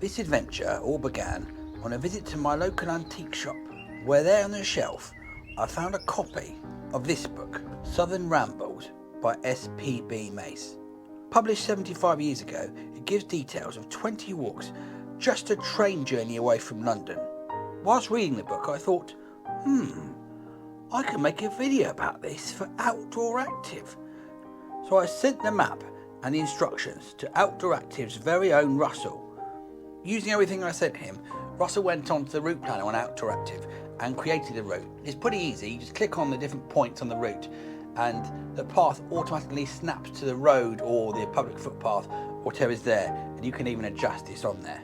This adventure all began on a visit to my local antique shop, where there on the shelf I found a copy of this book, Southern Rambles by S.P.B Mais. Published 75 years ago, it gives details of 20 walks, just a train journey away from London. Whilst reading the book, I thought, I can make a video about this for Outdooractive. So I sent the map and the instructions to Outdooractive's very own Russell. Using everything I sent him, Russell went onto the route planner on Outdooractive and created a route. It's pretty easy, you just click on the different points on the route and the path automatically snaps to the road or the public footpath, whatever is there, and you can even adjust this on there.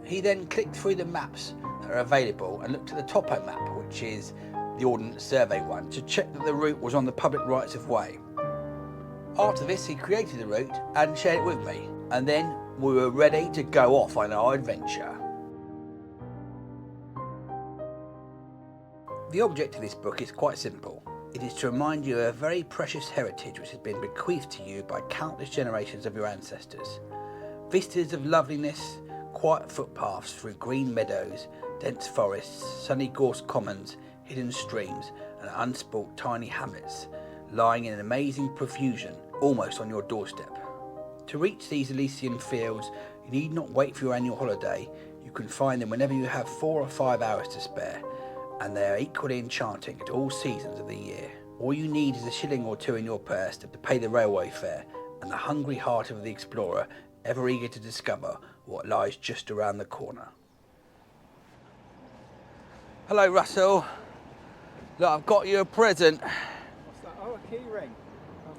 He then clicked through the maps that are available and looked at the topo map, which is the Ordnance Survey one, to check that the route was on the public rights of way. After this, he created the route and shared it with me, and then we were ready to go off on our adventure. The object of this book is quite simple. It is to remind you of a very precious heritage which has been bequeathed to you by countless generations of your ancestors. Vistas of loveliness, quiet footpaths through green meadows, dense forests, sunny gorse commons, hidden streams and unsport tiny hamlets, lying in an amazing profusion, almost on your doorstep. To reach these Elysian fields, you need not wait for your annual holiday. You can find them whenever you have 4 or 5 hours to spare, and they are equally enchanting at all seasons of the year. All you need is a shilling or two in your purse to pay the railway fare, and the hungry heart of the explorer, ever eager to discover what lies just around the corner. Hello, Russell. Look, I've got you a present. What's that? Oh, a key ring.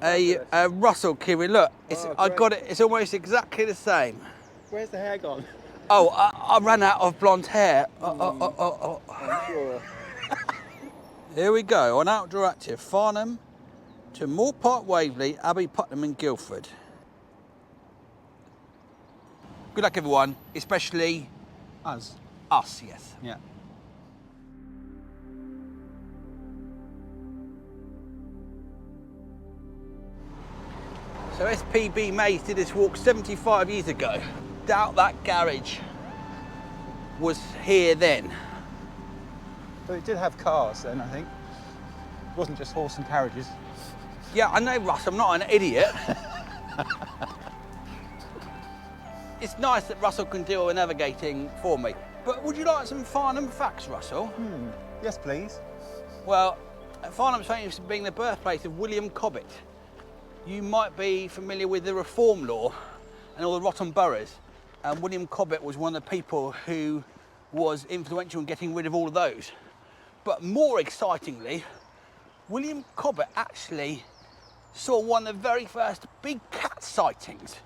A Russell keyring. Look, I got it. It's almost exactly the same. Where's the hair gone? Oh, I ran out of blonde hair. I'm sure. Here we go on Outdooractive, Farnham to Moor Park, Waverley, Abbey, Putnam and Guildford. Good luck, everyone, especially Us. us, yes. Yeah. So S.P.B Mais did this walk 75 years ago. Doubt that garage was here then. But it did have cars then, I think. It wasn't just horse and carriages. Yeah, I know, Russ, I'm not an idiot. It's nice that Russell can do all the navigating for me. But would you like some Farnham facts, Russell? Yes, please. Well, Farnham's famous for being the birthplace of William Cobbett. You might be familiar with the Reform Law and all the rotten boroughs. And William Cobbett was one of the people who was influential in getting rid of all of those. But more excitingly, William Cobbett actually saw one of the very first big cat sightings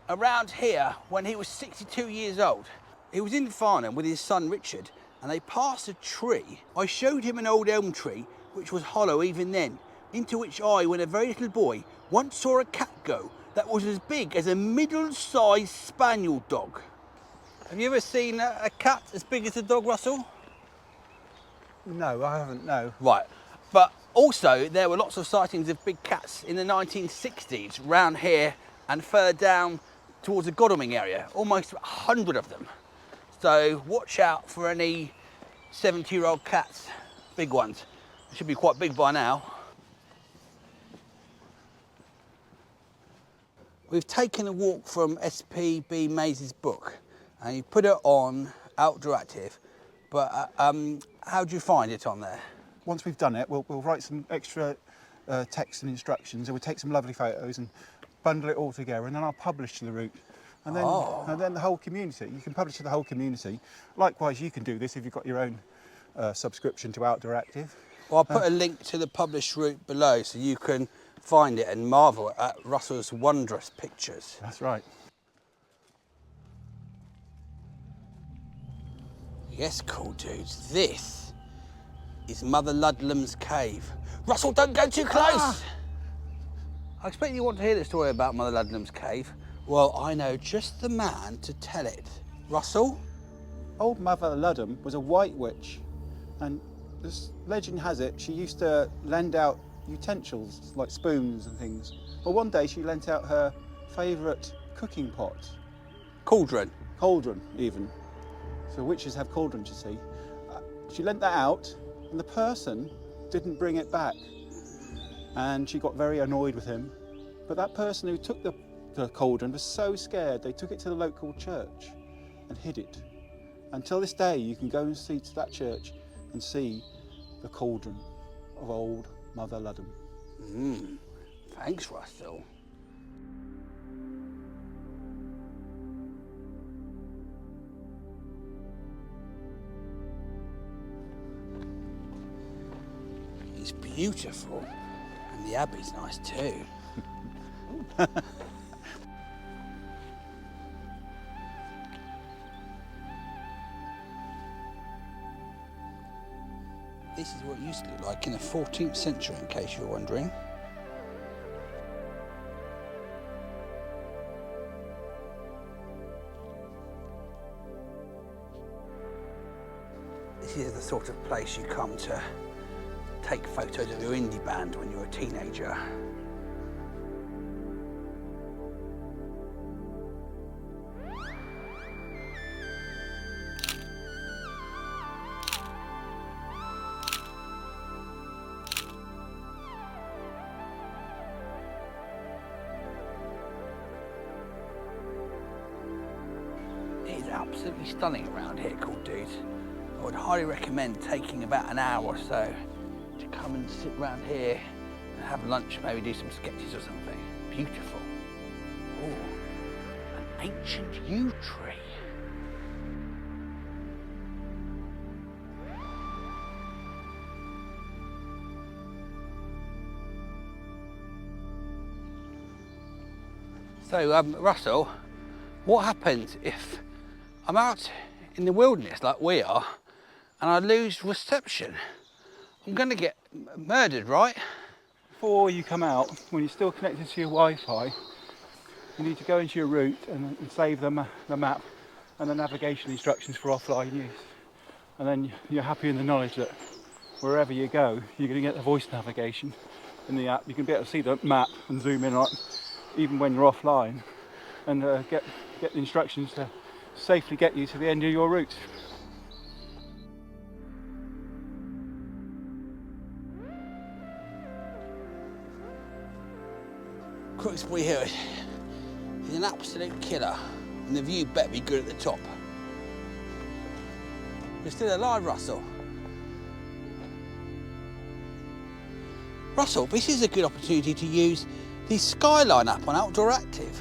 around here when he was 62 years old. He was in Farnham with his son Richard and they passed a tree. I showed him an old elm tree which was hollow even then, into which I, when a very little boy, once saw a cat go that was as big as a middle-sized spaniel dog. Have you ever seen a cat as big as a dog, Russell? No, I haven't, no. Right, but also there were lots of sightings of big cats in the 1960s round here and further down towards the Goldalming area, almost 100 of them. So watch out for any 70-year-old cats, big ones. They should be quite big by now. We've taken a walk from S.P.B Mais' book and you put it on Outdooractive, but how do you find it on there? Once we've done it, we'll write some extra text and instructions, and we'll take some lovely photos and bundle it all together, and then I'll publish to the route. And then the whole community, you can publish to the whole community. Likewise, you can do this if you've got your own subscription to Outdooractive. Well, I'll put a link to the published route below so you can find it and marvel at Russell's wondrous pictures. That's right. Yes, cool dudes, this is Mother Ludlum's cave. Russell, don't go too close! I expect you want to hear the story about Mother Ludlum's cave. Well, I know just the man to tell it. Russell? Old Mother Ludlum was a white witch, and this legend has it she used to lend out utensils like spoons and things. Well, one day she lent out her favourite cooking pot. Cauldron. cauldron even. So witches have cauldrons, you see. She lent that out and the person didn't bring it back. And she got very annoyed with him. But that person who took the cauldron was so scared they took it to the local church and hid it. Until this day you can go and see to that church and see the cauldron of old Mother Ludlum. Thanks, Russell. It's beautiful, and the abbey's nice too. This is what it used to look like in the 14th century, in case you're wondering. This is the sort of place you come to take photos of your indie band when you're a teenager. It is absolutely stunning around here, cool dudes. I would highly recommend taking about an hour or so to come and sit around here and have lunch, maybe do some sketches or something. Beautiful. Oh, an ancient yew tree. So, Russell, what happens if I'm out in the wilderness like we are and I lose reception? I'm going to get murdered, right? Before you come out, when you're still connected to your Wi-Fi, you need to go into your route and save the map and the navigation instructions for offline use. And then you're happy in the knowledge that wherever you go, you're going to get the voice navigation in the app. You can be able to see the map and zoom in on it, even when you're offline, and get the instructions to safely get you to the end of your route. Crooksbury Hill is an absolute killer, and the view better be good at the top. You're still alive, Russell. Russell, this is a good opportunity to use the Skyline app on Outdooractive.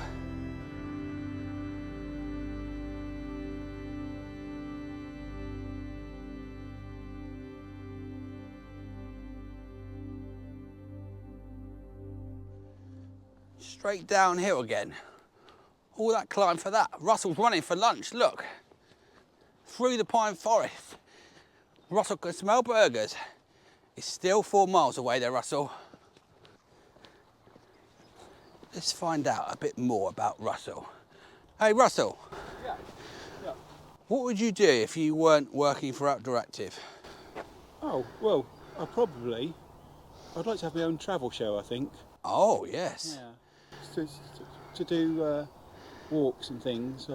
Straight downhill again. All that climb for that. Russell's running for lunch, look. Through the pine forest. Russell can smell burgers. It's still 4 miles away there, Russell. Let's find out a bit more about Russell. Hey, Russell. Yeah. What would you do if you weren't working for Outdooractive? Oh, well, I'd like to have my own travel show, I think. Oh, yes. Yeah. To do walks and things,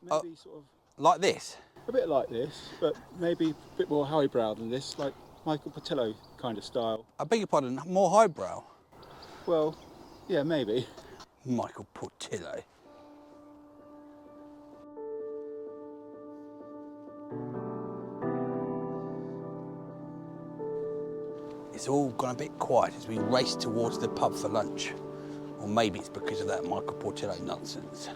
maybe sort of... Like this? A bit like this, but maybe a bit more highbrow than this, like Michael Portillo kind of style. I beg your pardon, more highbrow? Well, yeah, maybe. Michael Portillo. It's all gone a bit quiet as we race towards the pub for lunch. Or maybe it's because of that Michael Portillo nonsense.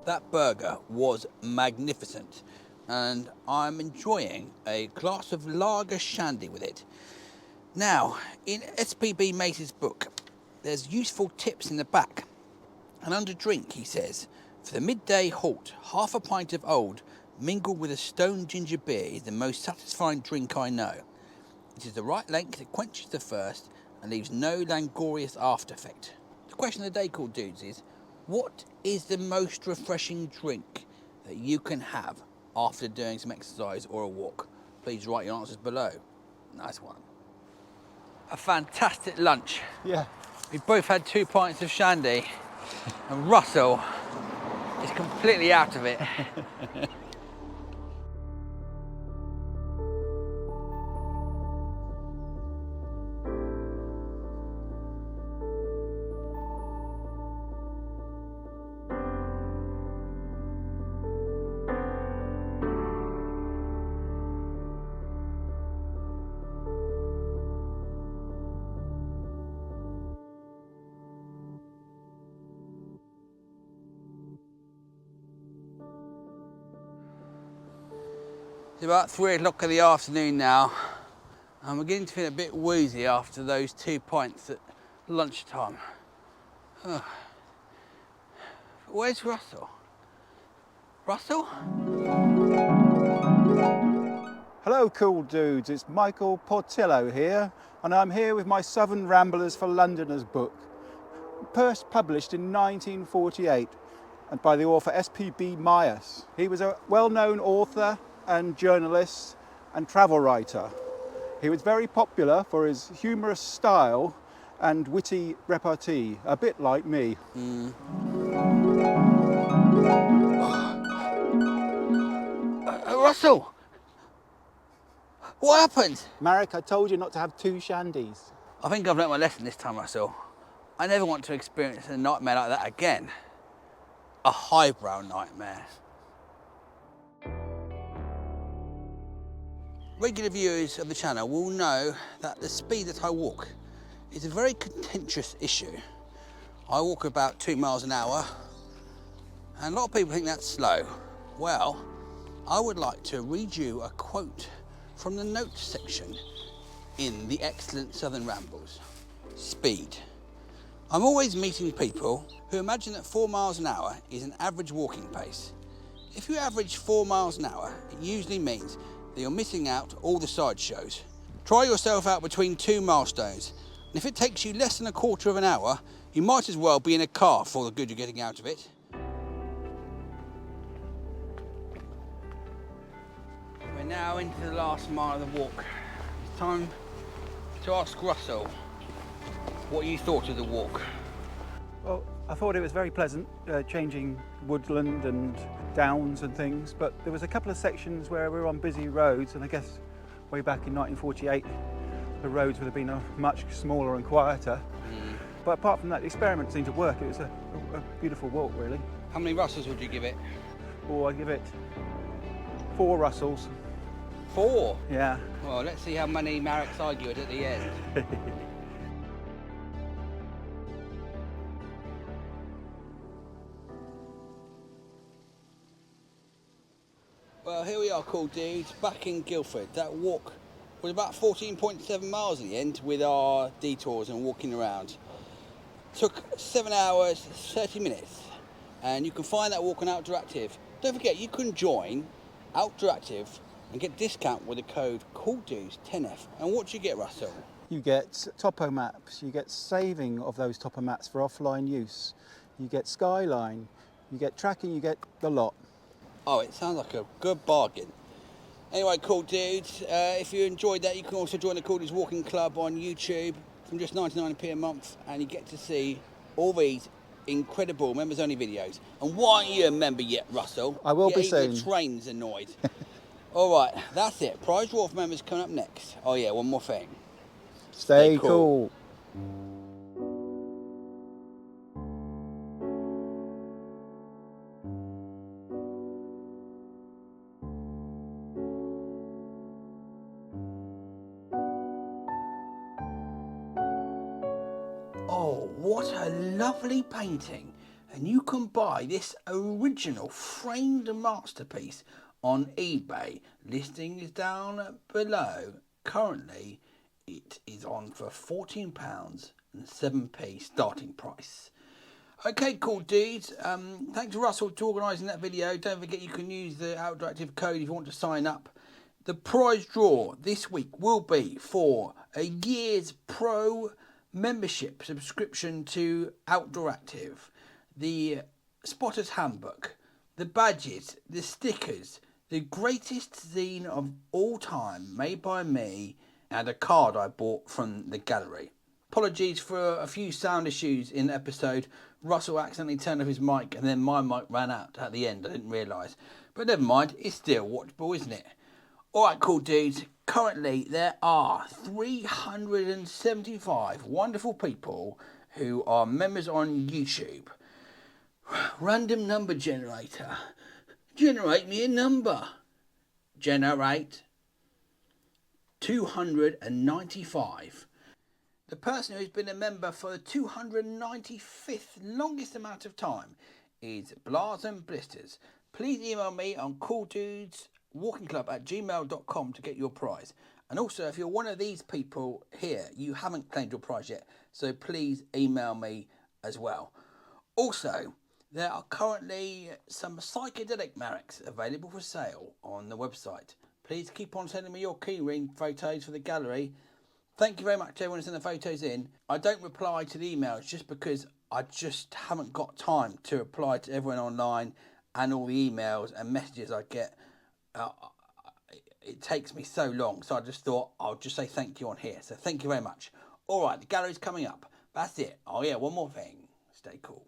That burger was magnificent, and I'm enjoying a glass of lager shandy with it. Now, in S.P.B Mais' book, there's useful tips in the back. And under drink, he says, for the midday halt, half a pint of old mingled with a stone ginger beer is the most satisfying drink I know. It is the right length, it quenches the thirst and leaves no languorous after effect. The question of the day, Cool Dudes, is what is the most refreshing drink that you can have after doing some exercise or a walk? Please write your answers below. Nice one. A fantastic lunch. Yeah. We both had 2 pints of shandy and Russell is completely out of it. It's about 3 o'clock in the afternoon now. I'm beginning to feel a bit woozy after those 2 pints at lunchtime. Oh. Where's Russell? Russell? Hello, Cool Dudes. It's Michael Portillo here, and I'm here with my Southern Ramblers for Londoners book, first published in 1948 and by the author S.P.B Mais. He was a well-known author and journalist and travel writer. He was very popular for his humorous style and witty repartee, a bit like me. Russell! What happened? Marek, I told you not to have 2 shandies. I think I've learnt my lesson this time, Russell. I never want to experience a nightmare like that again. A highbrow nightmare. Regular viewers of the channel will know that the speed that I walk is a very contentious issue. I walk about 2 miles an hour, and a lot of people think that's slow. Well, I would like to read you a quote from the notes section in the excellent Southern Rambles. Speed. I'm always meeting people who imagine that 4 miles an hour is an average walking pace. If you average 4 miles an hour, it usually means that you're missing out all the sideshows. Try yourself out between 2 milestones, and if it takes you less than a quarter of an hour, you might as well be in a car for the good you're getting out of it. We're now into the last mile of the walk. It's time to ask Russell what you thought of the walk. Well, I thought it was very pleasant, changing woodland and downs and things, but there was a couple of sections where we were on busy roads, and I guess way back in 1948 the roads would have been much smaller and quieter. But apart from that, the experiment seemed to work. It was a beautiful walk, really. How many Russells would you give it? Oh, I'd give it 4 Russells. 4? Yeah. Well, let's see how many Mareks argued at the end. Well, here we are, Cool Dudes, back in Guildford. That walk was about 14.7 miles in the end with our detours and walking around. Took 7 hours, 30 minutes, and you can find that walk on Outdooractive. Don't forget, you can join Outdooractive and get discount with the code COOLDUDES10F. And what do you get, Russell? You get topo maps, you get saving of those topo maps for offline use, you get Skyline, you get tracking, you get the lot. Oh, it sounds like a good bargain. Anyway, Cool Dudes, if you enjoyed that, you can also join the Cool Dudes Walking Club on YouTube from just 99p a month, and you get to see all these incredible members-only videos. And why aren't you a member yet, Russell? I will be even soon. The train's annoyed. All right, that's it. Prize draw for members coming up next. Oh yeah, one more thing. Stay cool. Oh, what a lovely painting. And you can buy this original framed masterpiece on eBay. Listing is down below. Currently, it is on for £14 and 7p starting price. Okay, cool dudes. Thanks to Russell for organising that video. Don't forget you can use the Outdooractive code if you want to sign up. The prize draw this week will be for a year's pro membership subscription to Outdooractive, the Spotter's Handbook, the badges, the stickers, the greatest zine of all time made by me, and a card I bought from the gallery. Apologies for a few sound issues in the episode. Russell accidentally turned off his mic and then my mic ran out at the end. I didn't realise. But never mind, it's still watchable, isn't it? Alright, cool dudes. Currently, there are 375 wonderful people who are members on YouTube. Random number generator. Generate me a number. Generate 295. The person who's been a member for the 295th longest amount of time is Blars and Blisters. Please email me on cooldudes.walkingclub@gmail.com to get your prize. And also, if you're one of these people here, you haven't claimed your prize yet, so please email me as well. Also, there are currently some psychedelic Mareks available for sale on the website. Please keep on sending me your keyring photos for the gallery. Thank you very much to everyone who sent the photos in. I don't reply to the emails just because I just haven't got time to reply to everyone online and all the emails and messages I get. It takes me so long, so I just thought I'll just say thank you on here. So thank you very much. All right, the gallery's coming up. That's it. Oh yeah, one more thing. Stay cool.